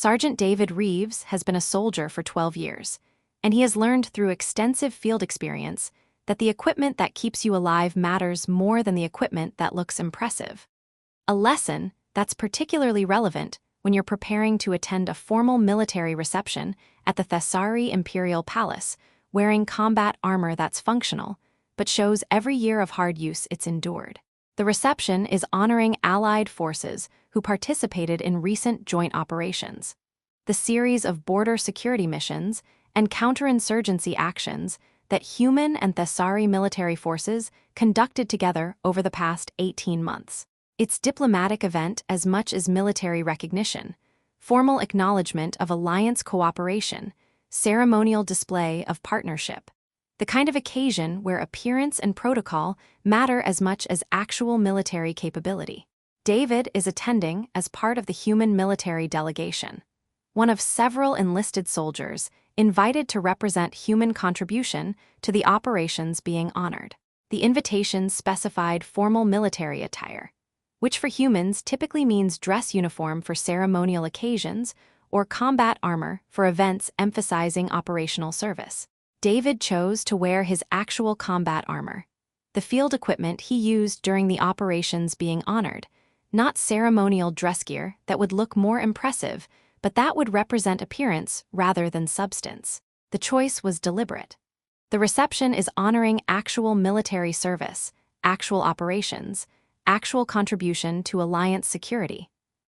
Sergeant David Reeves has been a soldier for 12 years, and he has learned through extensive field experience that the equipment that keeps you alive matters more than the equipment that looks impressive. A lesson that's particularly relevant when you're preparing to attend a formal military reception at the Thessari Imperial Palace, wearing combat armor that's functional, but shows every year of hard use it's endured. The reception is honoring Allied forces who participated in recent joint operations. The series of border security missions and counterinsurgency actions that human and Thessari military forces conducted together over the past 18 months. It's diplomatic event as much as military recognition, formal acknowledgement of alliance cooperation, ceremonial display of partnership. The kind of occasion where appearance and protocol matter as much as actual military capability. David is attending as part of the human military delegation, one of several enlisted soldiers invited to represent human contribution to the operations being honored. The invitation specified formal military attire, which for humans typically means dress uniform for ceremonial occasions or combat armor for events emphasizing operational service. David chose to wear his actual combat armor, the field equipment he used during the operations being honored, not ceremonial dress gear that would look more impressive, but that would represent appearance rather than substance. The choice was deliberate. The reception is honoring actual military service, actual operations, actual contribution to alliance security.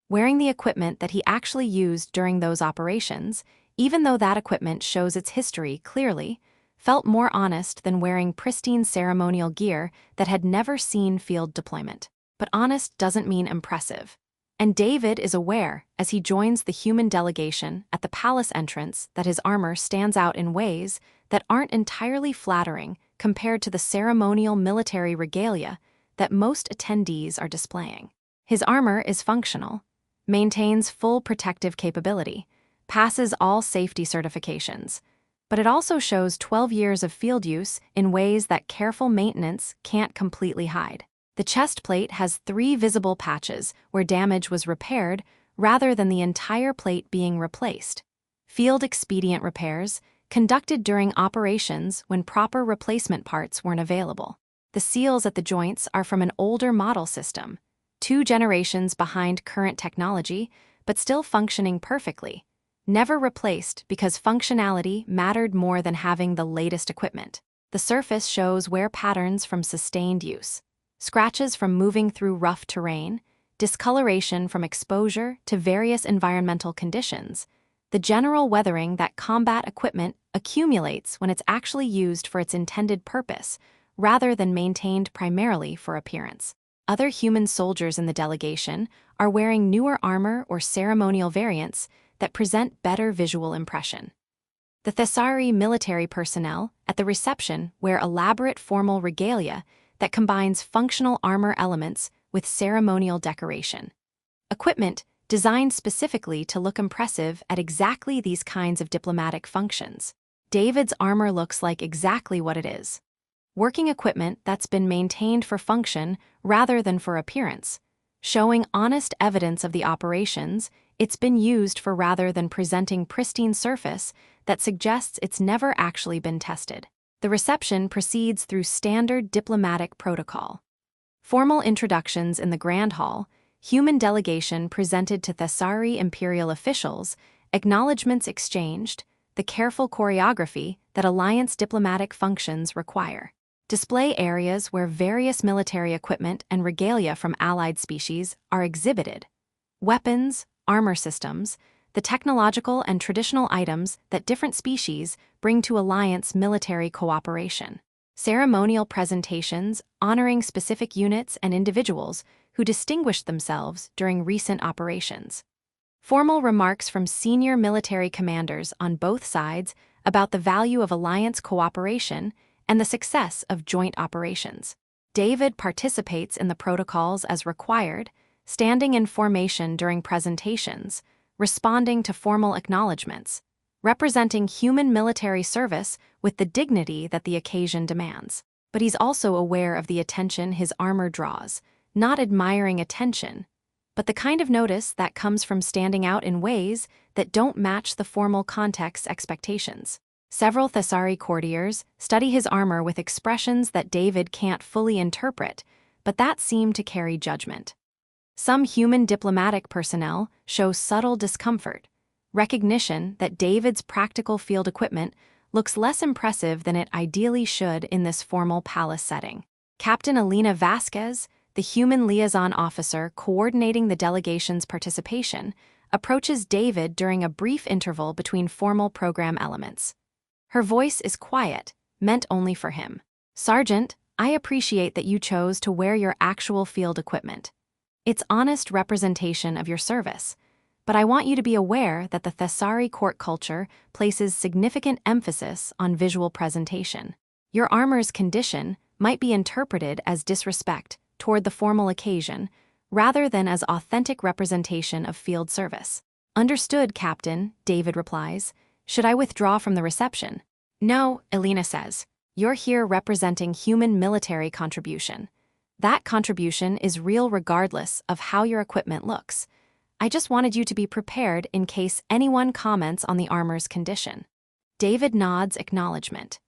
Wearing the equipment that he actually used during those operations, even though that equipment shows its history clearly, felt more honest than wearing pristine ceremonial gear that had never seen field deployment. But honest doesn't mean impressive. And David is aware, as he joins the human delegation at the palace entrance, that his armor stands out in ways that aren't entirely flattering compared to the ceremonial military regalia that most attendees are displaying. His armor is functional, maintains full protective capability, passes all safety certifications, but it also shows 12 years of field use in ways that careful maintenance can't completely hide. The chest plate has 3 visible patches where damage was repaired rather than the entire plate being replaced. Field expedient repairs, conducted during operations when proper replacement parts weren't available. The seals at the joints are from an older model system, 2 generations behind current technology, but still functioning perfectly. Never replaced because functionality mattered more than having the latest equipment. The surface shows wear patterns from sustained use. Scratches from moving through rough terrain, discoloration from exposure to various environmental conditions, the general weathering that combat equipment accumulates when it's actually used for its intended purpose, rather than maintained primarily for appearance. Other human soldiers in the delegation are wearing newer armor or ceremonial variants that present better visual impression. The Thessari military personnel at the reception wear elaborate formal regalia that combines functional armor elements with ceremonial decoration. Equipment designed specifically to look impressive at exactly these kinds of diplomatic functions. David's armor looks like exactly what it is. Working equipment that's been maintained for function rather than for appearance, showing honest evidence of the operations it's been used for rather than presenting pristine surface that suggests it's never actually been tested. The reception proceeds through standard diplomatic protocol. Formal introductions in the Grand Hall, human delegation presented to Thessari imperial officials, acknowledgements exchanged, the careful choreography that alliance diplomatic functions require. Display areas where various military equipment and regalia from allied species are exhibited. Weapons, armor systems, the technological and traditional items that different species bring to alliance military cooperation. Ceremonial presentations honoring specific units and individuals who distinguished themselves during recent operations. Formal remarks from senior military commanders on both sides about the value of alliance cooperation and the success of joint operations. David participates in the protocols as required, standing in formation during presentations, responding to formal acknowledgments, representing human military service with the dignity that the occasion demands. But he's also aware of the attention his armor draws, not admiring attention, but the kind of notice that comes from standing out in ways that don't match the formal context's expectations. Several Thessari courtiers study his armor with expressions that David can't fully interpret, but that seem to carry judgment. Some human diplomatic personnel show subtle discomfort, recognition that David's practical field equipment looks less impressive than it ideally should in this formal palace setting. Captain Elena Vasquez, the human liaison officer coordinating the delegation's participation, approaches David during a brief interval between formal program elements. Her voice is quiet, meant only for him. "Sergeant, I appreciate that you chose to wear your actual field equipment. It's honest representation of your service, but I want you to be aware that the Thessari court culture places significant emphasis on visual presentation. Your armor's condition might be interpreted as disrespect toward the formal occasion, rather than as authentic representation of field service." "Understood, Captain," David replies. "Should I withdraw from the reception?" "No," Elena says. "You're here representing human military contribution. That contribution is real regardless of how your equipment looks. I just wanted you to be prepared in case anyone comments on the armor's condition." David nods acknowledgement.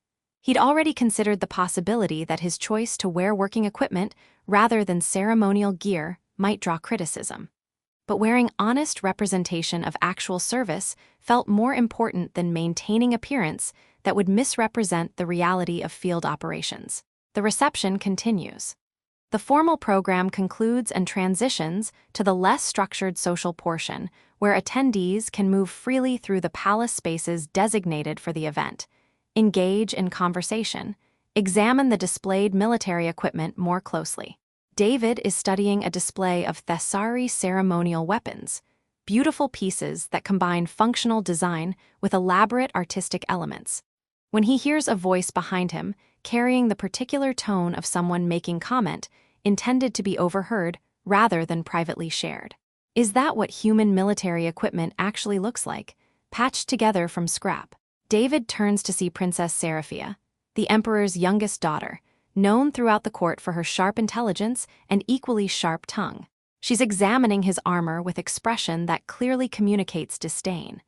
He'd already considered the possibility that his choice to wear working equipment rather than ceremonial gear might draw criticism. But wearing honest representation of actual service felt more important than maintaining appearance that would misrepresent the reality of field operations. The reception continues. The formal program concludes and transitions to the less structured social portion, where attendees can move freely through the palace spaces designated for the event, engage in conversation, examine the displayed military equipment more closely. David is studying a display of Thessari ceremonial weapons, beautiful pieces that combine functional design with elaborate artistic elements. When he hears a voice behind him, carrying the particular tone of someone making comment, intended to be overheard rather than privately shared. Is that what human military equipment actually looks like, patched together from scrap? David turns to see Princess Seraphia, the emperor's youngest daughter, known throughout the court for her sharp intelligence and equally sharp tongue. She's examining his armor with expression that clearly communicates disdain.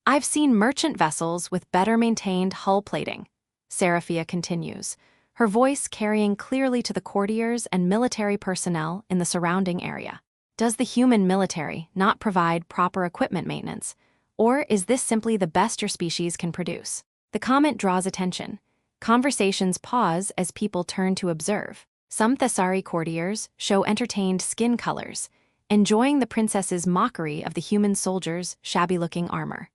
"I've seen merchant vessels with better maintained hull plating," Seraphia continues, her voice carrying clearly to the courtiers and military personnel in the surrounding area. "Does the human military not provide proper equipment maintenance, or is this simply the best your species can produce?" The comment draws attention. Conversations pause as people turn to observe. Some Thessari courtiers show entertained skin colors, enjoying the princess's mockery of the human soldier's shabby-looking armor.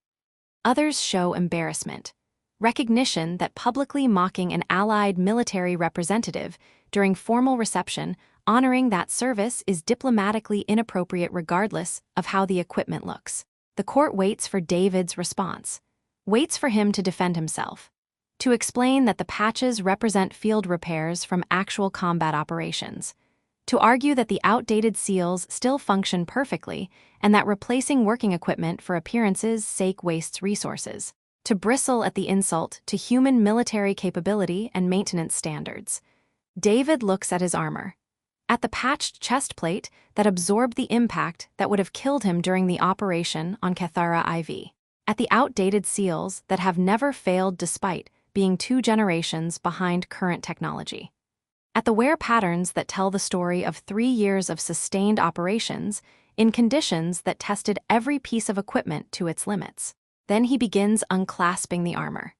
Others show embarrassment, recognition that publicly mocking an allied military representative during formal reception honoring that service is diplomatically inappropriate regardless of how the equipment looks. The court waits for David's response, waits for him to defend himself, to explain that the patches represent field repairs from actual combat operations, to argue that the outdated seals still function perfectly and that replacing working equipment for appearances' sake wastes resources, to bristle at the insult to human military capability and maintenance standards. David looks at his armor, at the patched chest plate that absorbed the impact that would have killed him during the operation on Cathara IV, at the outdated seals that have never failed despite being 2 generations behind current technology, at the wear patterns that tell the story of 3 years of sustained operations in conditions that tested every piece of equipment to its limits. Then he begins unclasping the armor.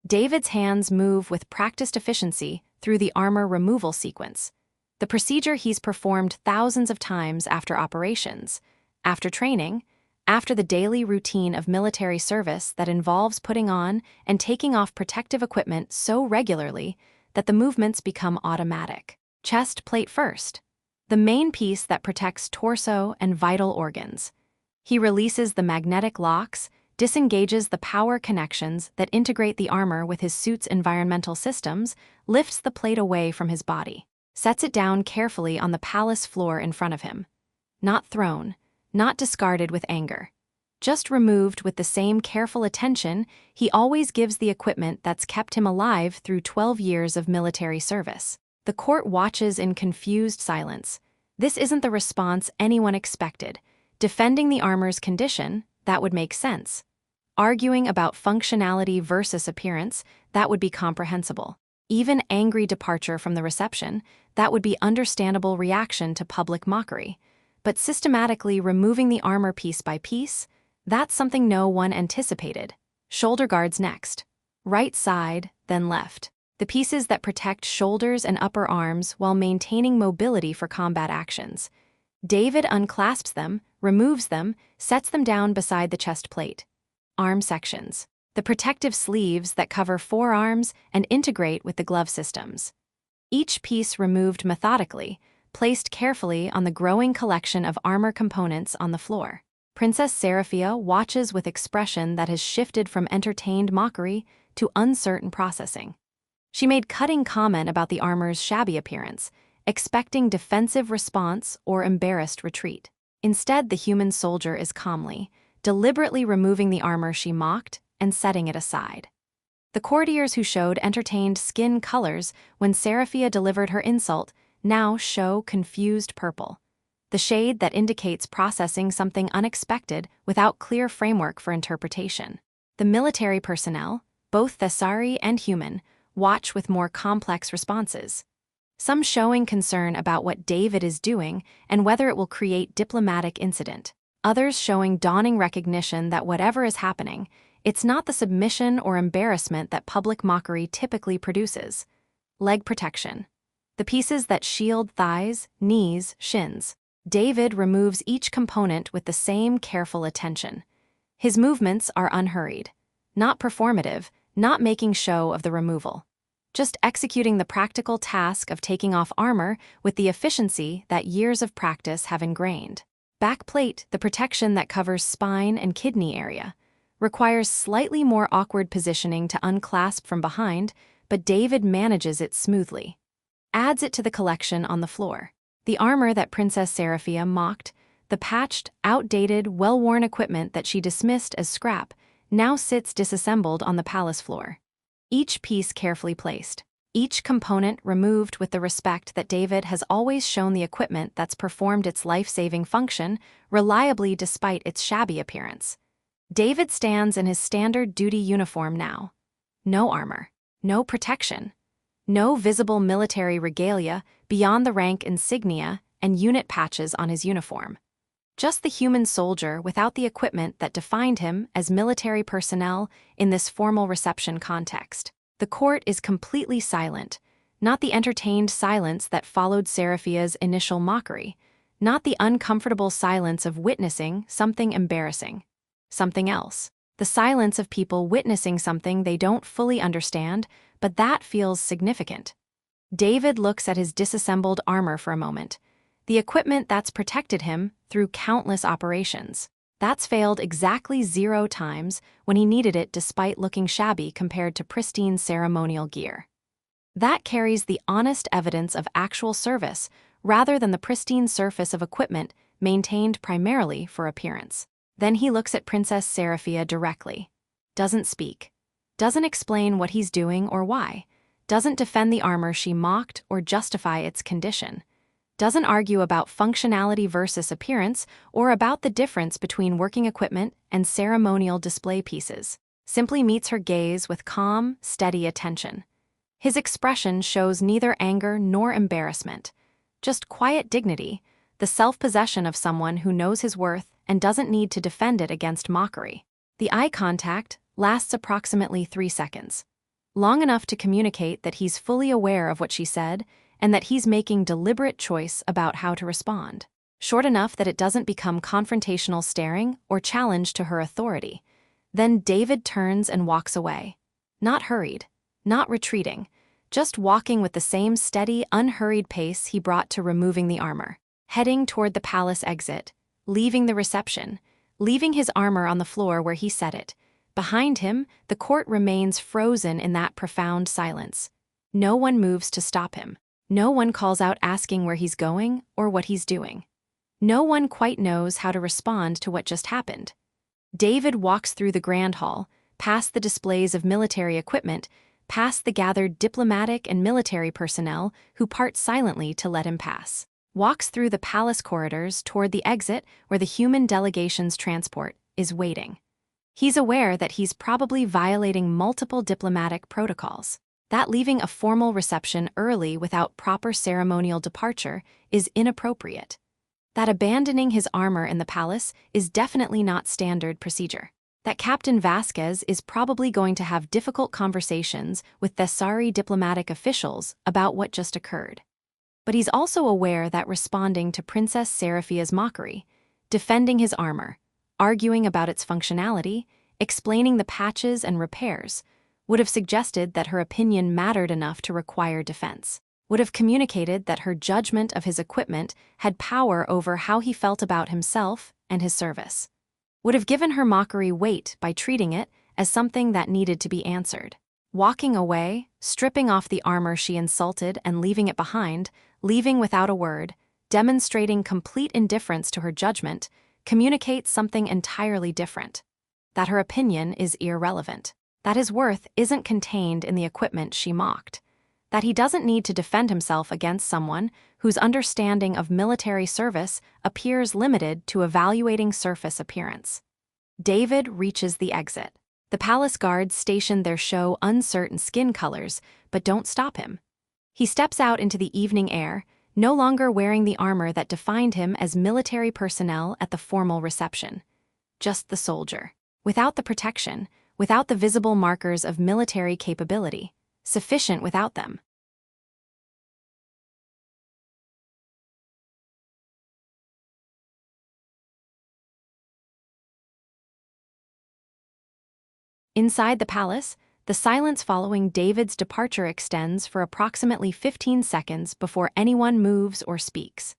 David's hands move with practiced efficiency through the armor removal sequence, the procedure he's performed thousands of times after operations, after training, after the daily routine of military service that involves putting on and taking off protective equipment so regularly that the movements become automatic. Chest plate first, the main piece that protects torso and vital organs. He releases the magnetic locks, disengages the power connections that integrate the armor with his suit's environmental systems, lifts the plate away from his body, sets it down carefully on the palace floor in front of him. Not thrown, not discarded with anger, just removed with the same careful attention he always gives the equipment that's kept him alive through 12 years of military service. The court watches in confused silence, This isn't the response anyone expected. Defending the armor's condition, that would make sense. Arguing about functionality versus appearance, that would be comprehensible. Even angry departure from the reception, that would be understandable reaction to public mockery. But systematically removing the armor piece by piece, that's something no one anticipated. Shoulder guards next. Right side, then left. The pieces that protect shoulders and upper arms while maintaining mobility for combat actions. David unclasps them, removes them, sets them down beside the chest plate. Arm sections. The protective sleeves that cover forearms and integrate with the glove systems. Each piece removed methodically, placed carefully on the growing collection of armor components on the floor. Princess Seraphia watches with expression that has shifted from entertained mockery to uncertain processing. She made cutting comment about the armor's shabby appearance, expecting defensive response or embarrassed retreat. Instead, the human soldier is calmly, deliberately removing the armor she mocked and setting it aside. The courtiers who showed entertained skin colors when Seraphia delivered her insult now show confused purple, the shade that indicates processing something unexpected without clear framework for interpretation. The military personnel, both Thessari and human, watch with more complex responses. Some showing concern about what David is doing and whether it will create diplomatic incident. Others showing dawning recognition that whatever is happening, it's not the submission or embarrassment that public mockery typically produces. Leg protection. The pieces that shield thighs, knees, shins. David removes each component with the same careful attention. His movements are unhurried, not performative, not making show of the removal. Just executing the practical task of taking off armor with the efficiency that years of practice have ingrained. Back plate, the protection that covers spine and kidney area, requires slightly more awkward positioning to unclasp from behind, but David manages it smoothly. Adds it to the collection on the floor. The armor that Princess Seraphia mocked, the patched, outdated, well-worn equipment that she dismissed as scrap, now sits disassembled on the palace floor. Each piece carefully placed. Each component removed with the respect that David has always shown the equipment that's performed its life-saving function reliably despite its shabby appearance. David stands in his standard duty uniform now. No armor, no protection, no visible military regalia beyond the rank insignia and unit patches on his uniform. Just the human soldier without the equipment that defined him as military personnel in this formal reception context. The court is completely silent, not the entertained silence that followed Seraphia's initial mockery, not the uncomfortable silence of witnessing something embarrassing. Something else. The silence of people witnessing something they don't fully understand, but that feels significant. David looks at his disassembled armor for a moment. The equipment that's protected him through countless operations. That's failed exactly 0 times when he needed it despite looking shabby compared to pristine ceremonial gear. That carries the honest evidence of actual service rather than the pristine surface of equipment maintained primarily for appearance. Then he looks at Princess Seraphia directly. Doesn't speak. Doesn't explain what he's doing or why. Doesn't defend the armor she mocked or justify its condition. Doesn't argue about functionality versus appearance or about the difference between working equipment and ceremonial display pieces. Simply meets her gaze with calm, steady attention. His expression shows neither anger nor embarrassment, just quiet dignity, the self-possession of someone who knows his worth and doesn't need to defend it against mockery. The eye contact lasts approximately 3 seconds, long enough to communicate that he's fully aware of what she said and that he's making deliberate choice about how to respond. Short enough that it doesn't become confrontational staring or challenge to her authority. Then David turns and walks away. Not hurried, not retreating, just walking with the same steady, unhurried pace he brought to removing the armor, heading toward the palace exit, leaving the reception, leaving his armor on the floor where he set it. Behind him, the court remains frozen in that profound silence. No one moves to stop him. No one calls out asking where he's going or what he's doing. No one quite knows how to respond to what just happened. David walks through the grand hall, past the displays of military equipment, past the gathered diplomatic and military personnel who part silently to let him pass. walks through the palace corridors toward the exit where the human delegation's transport is waiting. He's aware that he's probably violating multiple diplomatic protocols, that leaving a formal reception early without proper ceremonial departure is inappropriate, that abandoning his armor in the palace is definitely not standard procedure, that Captain Vasquez is probably going to have difficult conversations with Thessari diplomatic officials about what just occurred. But he's also aware that responding to Princess Seraphia's mockery, defending his armor, arguing about its functionality, explaining the patches and repairs, would have suggested that her opinion mattered enough to require defense, would have communicated that her judgment of his equipment had power over how he felt about himself and his service, would have given her mockery weight by treating it as something that needed to be answered. Walking away, stripping off the armor she insulted and leaving it behind, leaving without a word, demonstrating complete indifference to her judgment, communicates something entirely different. That her opinion is irrelevant. That his worth isn't contained in the equipment she mocked. That he doesn't need to defend himself against someone whose understanding of military service appears limited to evaluating surface appearance. David reaches the exit. The palace guards station their show uncertain skin colors, but don't stop him. He steps out into the evening air, no longer wearing the armor that defined him as military personnel at the formal reception. Just the soldier. Without the protection, without the visible markers of military capability. Sufficient without them. Inside the palace, the silence following David's departure extends for approximately 15 seconds before anyone moves or speaks.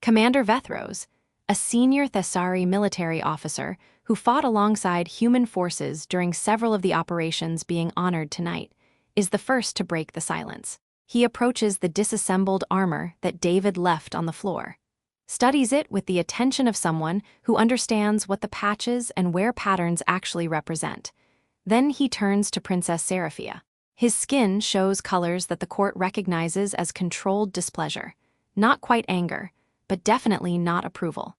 Commander Vethros, a senior Thessari military officer who fought alongside human forces during several of the operations being honored tonight, is the first to break the silence. He approaches the disassembled armor that David left on the floor, studies it with the attention of someone who understands what the patches and wear patterns actually represent. Then he turns to Princess Seraphia. His skin shows colors that the court recognizes as controlled displeasure, not quite anger, but definitely not approval.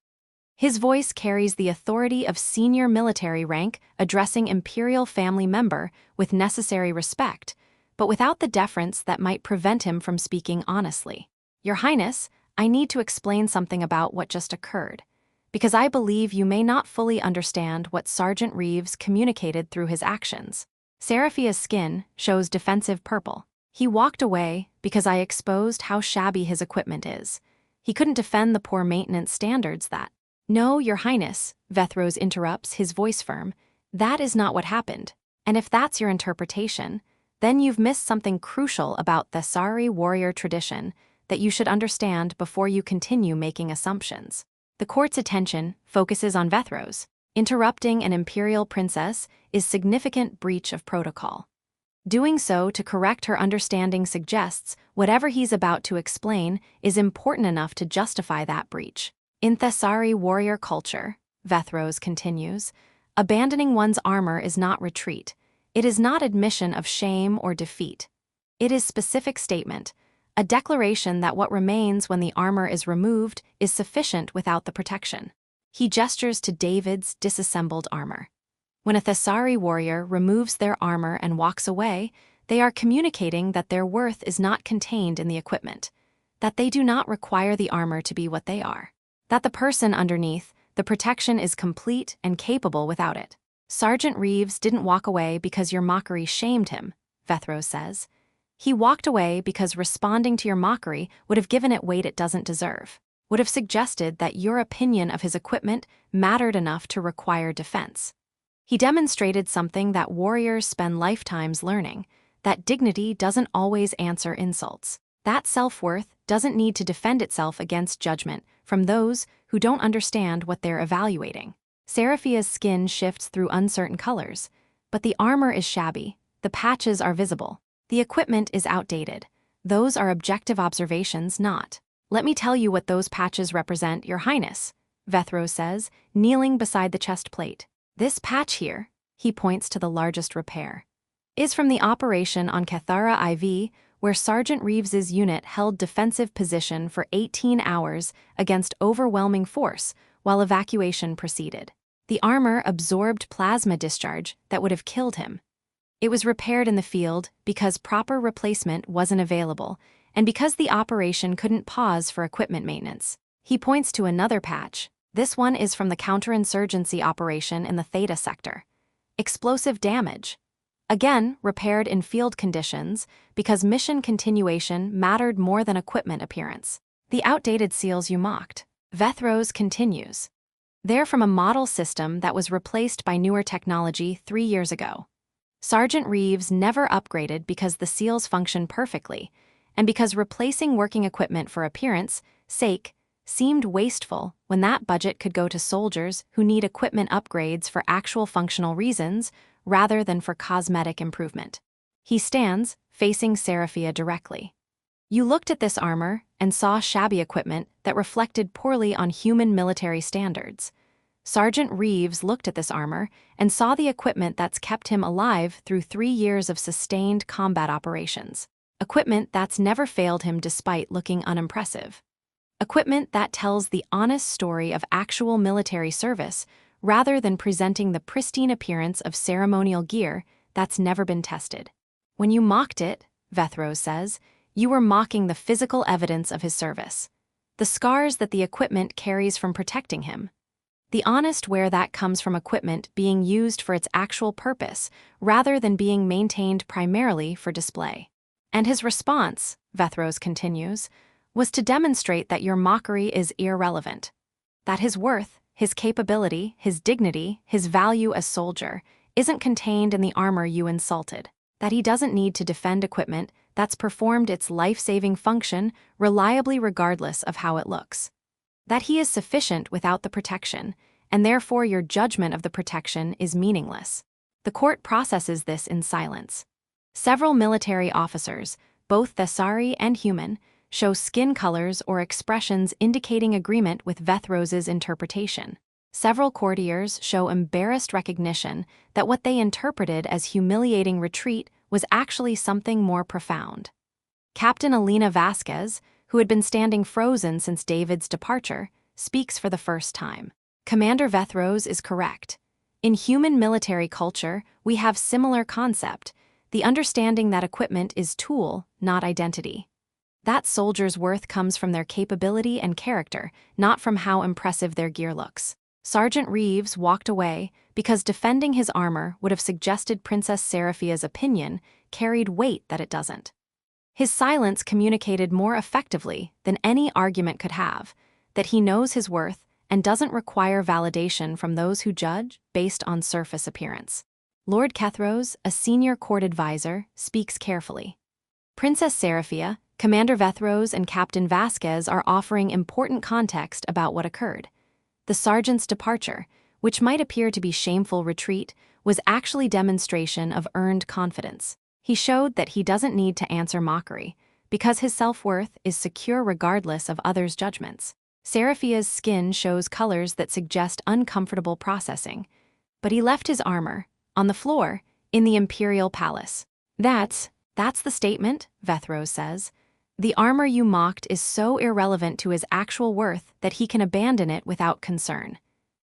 His voice carries the authority of senior military rank addressing imperial family member with necessary respect, but without the deference that might prevent him from speaking honestly. Your Highness, I need to explain something about what just occurred, because I believe you may not fully understand what Sergeant Reeves communicated through his actions. Seraphia's skin shows defensive purple. He walked away because I exposed how shabby his equipment is. He couldn't defend the poor maintenance standards that— No, Your Highness, Vethros interrupts, his voice firm. That is not what happened. And if that's your interpretation, then you've missed something crucial about Thessari warrior tradition that you should understand before you continue making assumptions. The court's attention focuses on Vethros. Interrupting an imperial princess is significant breach of protocol. Doing so to correct her understanding suggests whatever he's about to explain is important enough to justify that breach. In Thessari warrior culture, Vethros continues, abandoning one's armor is not retreat. It is not admission of shame or defeat. It is specific statement, a declaration that what remains when the armor is removed is sufficient without the protection. He gestures to David's disassembled armor. When a Thessari warrior removes their armor and walks away, they are communicating that their worth is not contained in the equipment, that they do not require the armor to be what they are, that the person underneath, the protection is complete and capable without it. Sergeant Reeves didn't walk away because your mockery shamed him, Vethros says. He walked away because responding to your mockery would have given it weight it doesn't deserve, would have suggested that your opinion of his equipment mattered enough to require defense. He demonstrated something that warriors spend lifetimes learning, that dignity doesn't always answer insults, that self-worth doesn't need to defend itself against judgment from those who don't understand what they're evaluating. Seraphia's skin shifts through uncertain colors, but the armor is shabby, the patches are visible. The equipment is outdated. Those are objective observations, not. Let me tell you what those patches represent, Your Highness, Vethros says, kneeling beside the chest plate. This patch here, he points to the largest repair, is from the operation on Cathara IV, where Sergeant Reeves's unit held defensive position for 18 hours against overwhelming force while evacuation proceeded. The armor absorbed plasma discharge that would have killed him. It was repaired in the field because proper replacement wasn't available, and because the operation couldn't pause for equipment maintenance. He points to another patch. This one is from the counterinsurgency operation in the Theta sector. Explosive damage. Again, repaired in field conditions because mission continuation mattered more than equipment appearance. The outdated seals you mocked. Vethros continues. They're from a model system that was replaced by newer technology 3 years ago. Sergeant Reeves never upgraded because the seals function perfectly, and because replacing working equipment for appearance sake seemed wasteful when that budget could go to soldiers who need equipment upgrades for actual functional reasons rather than for cosmetic improvement. He stands, facing Seraphia directly. You looked at this armor and saw shabby equipment that reflected poorly on human military standards. Sergeant Reeves looked at this armor and saw the equipment that's kept him alive through 3 years of sustained combat operations. Equipment that's never failed him despite looking unimpressive. Equipment that tells the honest story of actual military service rather than presenting the pristine appearance of ceremonial gear that's never been tested. When you mocked it, Vethros says, you were mocking the physical evidence of his service, the scars that the equipment carries from protecting him. The honest where that comes from equipment being used for its actual purpose rather than being maintained primarily for display. And his response, Vethros continues, was to demonstrate that your mockery is irrelevant, that his worth, his capability, his dignity, his value as soldier isn't contained in the armor you insulted, that he doesn't need to defend equipment that's performed its life-saving function reliably regardless of how it looks. That he is sufficient without the protection, and therefore your judgment of the protection is meaningless. The court processes this in silence. Several military officers, both Thesari and human, show skin colors or expressions indicating agreement with Vethros's interpretation. Several courtiers show embarrassed recognition that what they interpreted as humiliating retreat was actually something more profound. Captain Alina Vasquez, who had been standing frozen since David's departure, speaks for the first time. Commander Vethros is correct. In human military culture, we have similar concept, the understanding that equipment is tool, not identity. That soldier's worth comes from their capability and character, not from how impressive their gear looks. Sergeant Reeves walked away because defending his armor would have suggested Princess Seraphia's opinion carried weight that it doesn't. His silence communicated more effectively than any argument could have, that he knows his worth and doesn't require validation from those who judge based on surface appearance. Lord Kethros, a senior court advisor, speaks carefully. Princess Seraphia, Commander Vethros, and Captain Vasquez are offering important context about what occurred. The sergeant's departure, which might appear to be shameful retreat, was actually demonstration of earned confidence. He showed that he doesn't need to answer mockery, because his self-worth is secure regardless of others' judgments. Seraphia's skin shows colors that suggest uncomfortable processing, but he left his armor, on the floor, in the Imperial Palace. That's the statement, Vethros says. The armor you mocked is so irrelevant to his actual worth that he can abandon it without concern.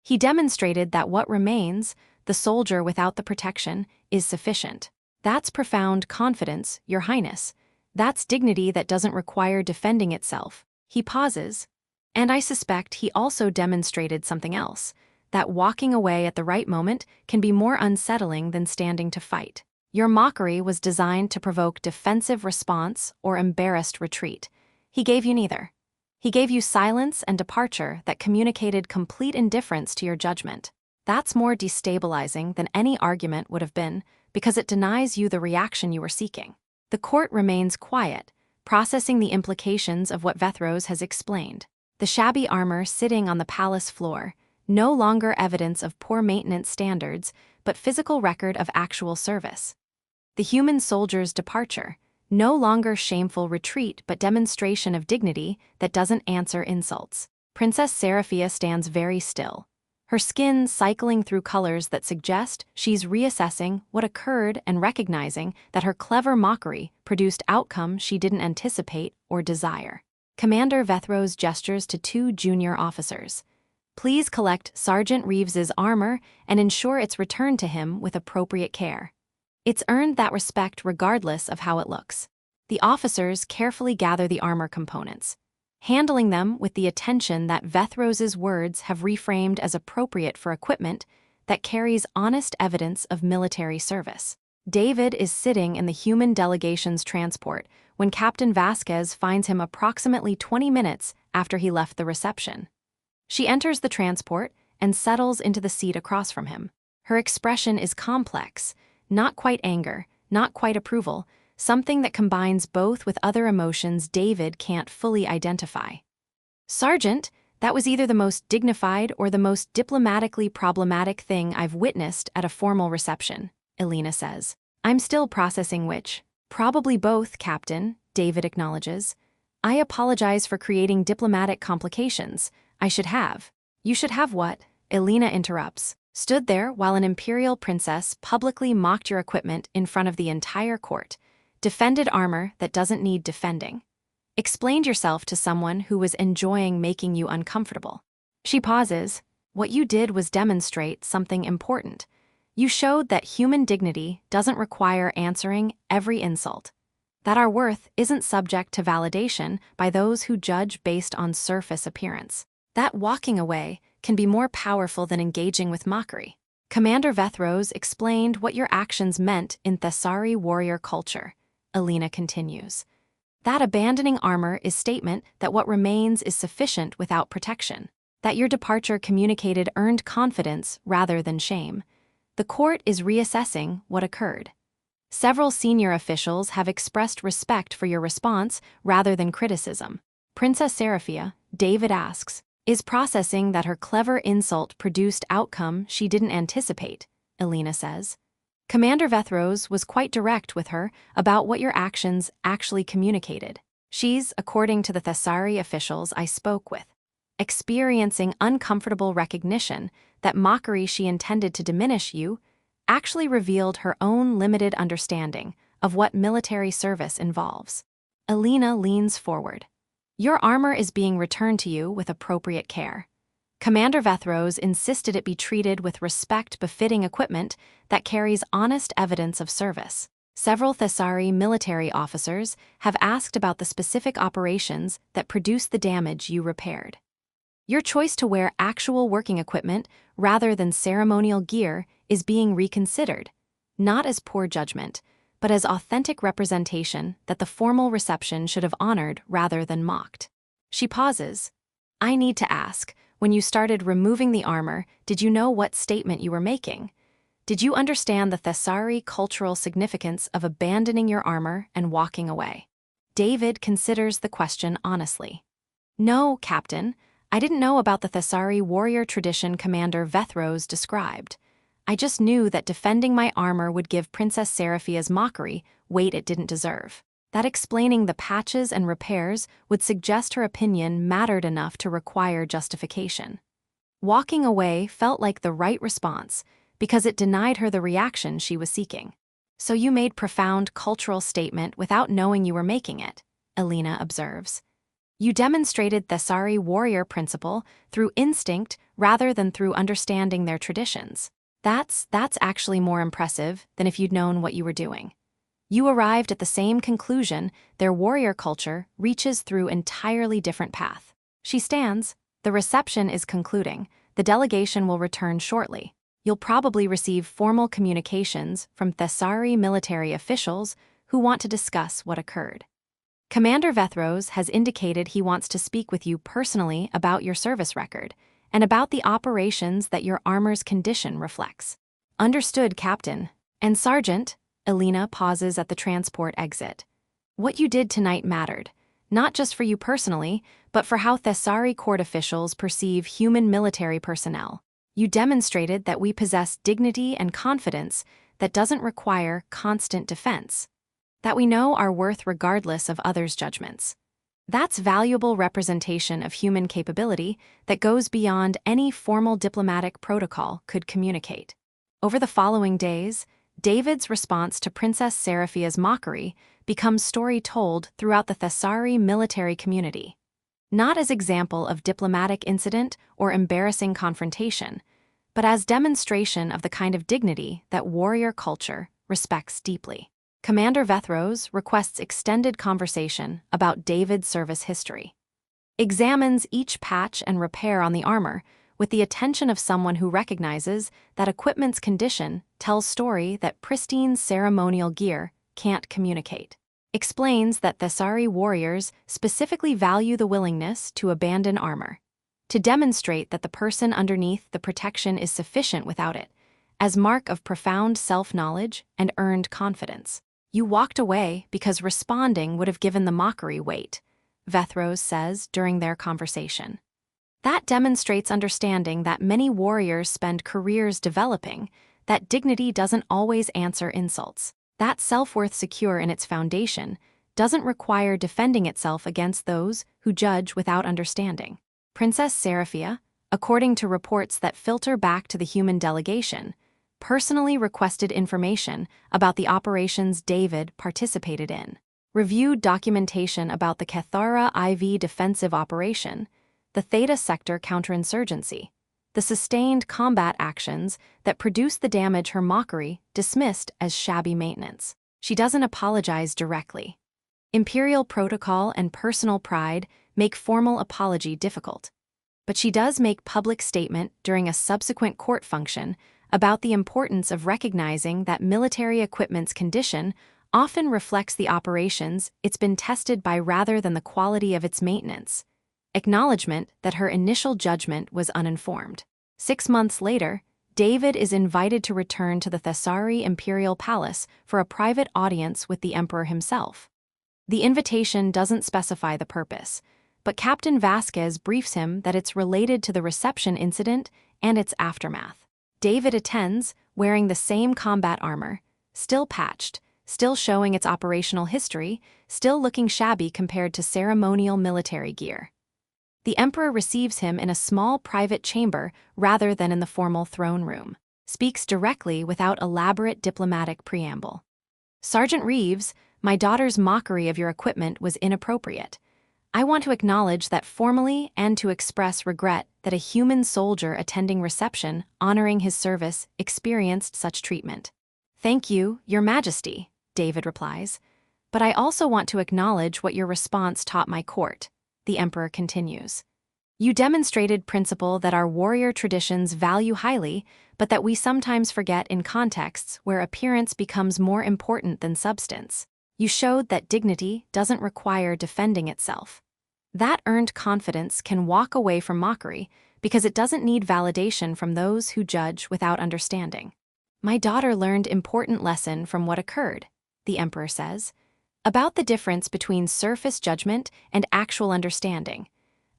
He demonstrated that what remains, the soldier without the protection, is sufficient. That's profound confidence, Your Highness. That's dignity that doesn't require defending itself. He pauses. And I suspect he also demonstrated something else, that walking away at the right moment can be more unsettling than standing to fight. Your mockery was designed to provoke defensive response or embarrassed retreat. He gave you neither. He gave you silence and departure that communicated complete indifference to your judgment. That's more destabilizing than any argument would have been, because it denies you the reaction you were seeking. The court remains quiet, processing the implications of what Vethros has explained. The shabby armor sitting on the palace floor, no longer evidence of poor maintenance standards, but physical record of actual service. The human soldier's departure, no longer shameful retreat but demonstration of dignity that doesn't answer insults. Princess Seraphia stands very still. her skin cycling through colors that suggest she's reassessing what occurred and recognizing that her clever mockery produced outcome she didn't anticipate or desire. Commander Vethros gestures to two junior officers. Please collect Sergeant Reeves's armor and ensure it's returned to him with appropriate care. It's earned that respect regardless of how it looks. The officers carefully gather the armor components, handling them with the attention that Vethros's words have reframed as appropriate for equipment that carries honest evidence of military service. David is sitting in the human delegation's transport when Captain Vasquez finds him approximately 20 minutes after he left the reception. She enters the transport and settles into the seat across from him. Her expression is complex, not quite anger, not quite approval, something that combines both with other emotions David can't fully identify. Sergeant, that was either the most dignified or the most diplomatically problematic thing I've witnessed at a formal reception, Elena says. I'm still processing which. Probably both, Captain, David acknowledges. I apologize for creating diplomatic complications. I should have. You should have what? Elena interrupts. Stood there while an imperial princess publicly mocked your equipment in front of the entire court. Defended armor that doesn't need defending. Explained yourself to someone who was enjoying making you uncomfortable. She pauses. What you did was demonstrate something important. You showed that human dignity doesn't require answering every insult. That our worth isn't subject to validation by those who judge based on surface appearance. That walking away can be more powerful than engaging with mockery. Commander Vethros explained what your actions meant in Thessari warrior culture. Elena continues. That abandoning armor is statement that what remains is sufficient without protection. That your departure communicated earned confidence rather than shame. The court is reassessing what occurred. Several senior officials have expressed respect for your response rather than criticism. Princess Seraphia, David asks, is processing that her clever insult produced outcome she didn't anticipate, Elena says. Commander Vethros was quite direct with her about what your actions actually communicated. She's, according to the Thessari officials I spoke with, experiencing uncomfortable recognition that mockery she intended to diminish you actually revealed her own limited understanding of what military service involves. Elena leans forward. Your armor is being returned to you with appropriate care. Commander Vethros insisted it be treated with respect befitting equipment that carries honest evidence of service. Several Thessari military officers have asked about the specific operations that produced the damage you repaired. Your choice to wear actual working equipment rather than ceremonial gear is being reconsidered, not as poor judgment, but as authentic representation that the formal reception should have honored rather than mocked. She pauses. I need to ask, when you started removing the armor, did you know what statement you were making? Did you understand the Thessari cultural significance of abandoning your armor and walking away? David considers the question honestly. No, Captain. I didn't know about the Thessari warrior tradition Commander Vethros described. I just knew that defending my armor would give Princess Seraphia's mockery weight it didn't deserve. That explaining the patches and repairs would suggest her opinion mattered enough to require justification. Walking away felt like the right response because it denied her the reaction she was seeking. So you made profound cultural statement without knowing you were making it, Elena observes. You demonstrated Thessari warrior principle through instinct rather than through understanding their traditions. That's actually more impressive than if you'd known what you were doing. You arrived at the same conclusion their warrior culture reaches through entirely different path. She stands. The reception is concluding. The delegation will return shortly. You'll probably receive formal communications from Thessari military officials who want to discuss what occurred. Commander Vethros has indicated he wants to speak with you personally about your service record and about the operations that your armor's condition reflects. Understood, Captain. And Sergeant, Elena pauses at the transport exit. What you did tonight mattered, not just for you personally, but for how Thessari court officials perceive human military personnel. You demonstrated that we possess dignity and confidence that doesn't require constant defense, that we know our worth regardless of others' judgments. That's valuable representation of human capability that goes beyond any formal diplomatic protocol could communicate. Over the following days, David's response to Princess Seraphia's mockery becomes story told throughout the Thessari military community. Not as example of diplomatic incident or embarrassing confrontation, but as demonstration of the kind of dignity that warrior culture respects deeply. Commander Vethros requests extended conversation about David's service history. Examines each patch and repair on the armor with the attention of someone who recognizes that equipment's condition tells story that pristine ceremonial gear can't communicate. Explains that Thessari warriors specifically value the willingness to abandon armor, to demonstrate that the person underneath the protection is sufficient without it, as mark of profound self-knowledge and earned confidence. You walked away because responding would have given the mockery weight, Vethros says during their conversation. That demonstrates understanding that many warriors spend careers developing, that dignity doesn't always answer insults. That self-worth secure in its foundation doesn't require defending itself against those who judge without understanding. Princess Seraphia, according to reports that filter back to the human delegation, personally requested information about the operations David participated in, reviewed documentation about the Cathara IV defensive operation, the Theta Sector counterinsurgency, the sustained combat actions that produced the damage her mockery dismissed as shabby maintenance. She doesn't apologize directly. Imperial protocol and personal pride make formal apology difficult. But she does make public statement during a subsequent court function about the importance of recognizing that military equipment's condition often reflects the operations it's been tested by rather than the quality of its maintenance. Acknowledgement that her initial judgment was uninformed. 6 months later, David is invited to return to the Thessari Imperial Palace for a private audience with the Emperor himself. The invitation doesn't specify the purpose, but Captain Vasquez briefs him that it's related to the reception incident and its aftermath. David attends, wearing the same combat armor, still patched, still showing its operational history, still looking shabby compared to ceremonial military gear. The Emperor receives him in a small private chamber rather than in the formal throne room, speaks directly without elaborate diplomatic preamble. Sergeant Reeves, my daughter's mockery of your equipment was inappropriate. I want to acknowledge that formally and to express regret that a human soldier attending reception honoring his service experienced such treatment. Thank you, Your Majesty, David replies, but I also want to acknowledge what your response taught my court, the Emperor continues. You demonstrated principle that our warrior traditions value highly, but that we sometimes forget in contexts where appearance becomes more important than substance. You showed that dignity doesn't require defending itself. That earned confidence can walk away from mockery because it doesn't need validation from those who judge without understanding. My daughter learned important lesson from what occurred, the Emperor says, about the difference between surface judgment and actual understanding,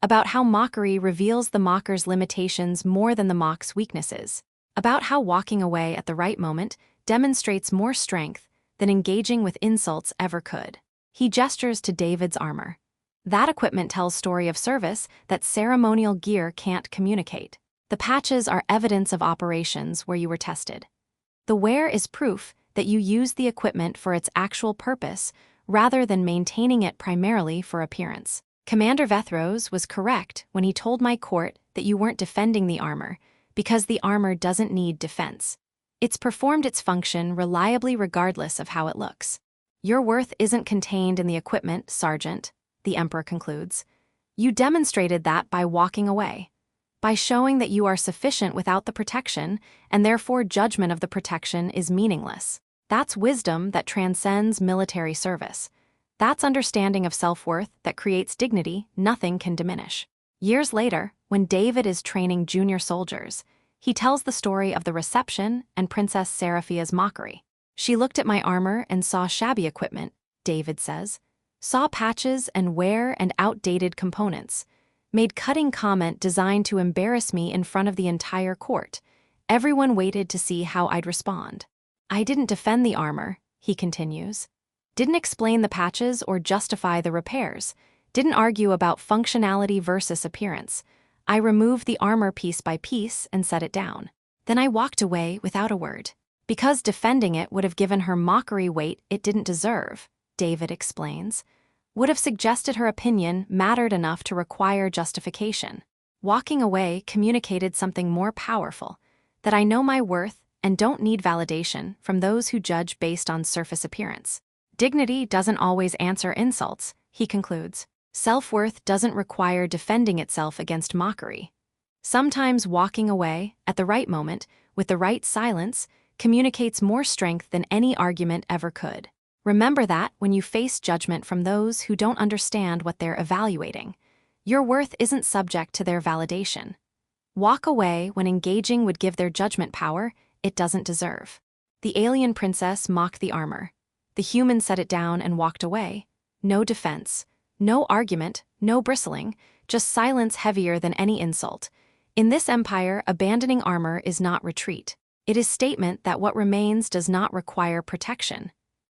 about how mockery reveals the mocker's limitations more than the mock's weaknesses, about how walking away at the right moment demonstrates more strength than engaging with insults ever could. He gestures to David's armor. That equipment tells story of service that ceremonial gear can't communicate. The patches are evidence of operations where you were tested. The wear is proof that you used the equipment for its actual purpose rather than maintaining it primarily for appearance. Commander Vethros was correct when he told my court that you weren't defending the armor because the armor doesn't need defense. It's performed its function reliably regardless of how it looks. Your worth isn't contained in the equipment, Sergeant, the Emperor concludes. You demonstrated that by walking away, by showing that you are sufficient without the protection, and therefore judgment of the protection is meaningless. That's wisdom that transcends military service. That's understanding of self-worth that creates dignity nothing can diminish. Years later, when David is training junior soldiers, he tells the story of the reception and Princess Seraphia's mockery. She looked at my armor and saw shabby equipment, David says, saw patches and wear and outdated components, made cutting comment designed to embarrass me in front of the entire court. Everyone waited to see how I'd respond. I didn't defend the armor, he continues. Didn't explain the patches or justify the repairs. Didn't argue about functionality versus appearance. I removed the armor piece by piece and set it down. Then I walked away without a word. Because defending it would have given her mockery weight it didn't deserve, David explains. Would have suggested her opinion mattered enough to require justification. Walking away communicated something more powerful, that I know my worth and don't need validation from those who judge based on surface appearance. Dignity doesn't always answer insults, he concludes. Self-worth doesn't require defending itself against mockery. Sometimes walking away, at the right moment, with the right silence, communicates more strength than any argument ever could. Remember that when you face judgment from those who don't understand what they're evaluating. Your worth isn't subject to their validation. Walk away when engaging would give their judgment power it doesn't deserve. The alien princess mocked the armor. The human set it down and walked away. No defense, no argument, no bristling, just silence heavier than any insult. In this empire, abandoning armor is not retreat. It is statement that what remains does not require protection.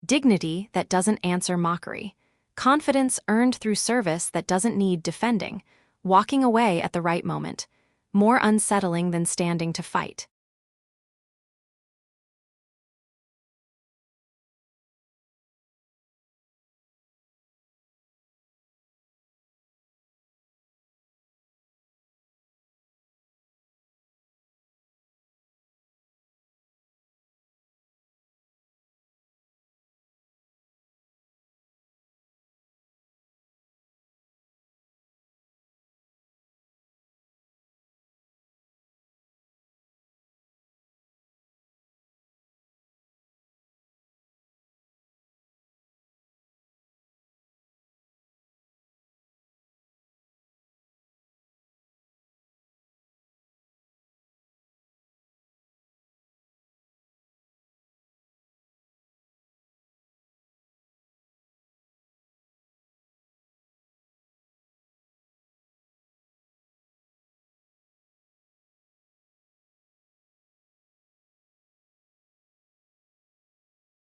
Dignity that doesn't answer mockery. Confidence earned through service that doesn't need defending. Walking away at the right moment. More unsettling than standing to fight.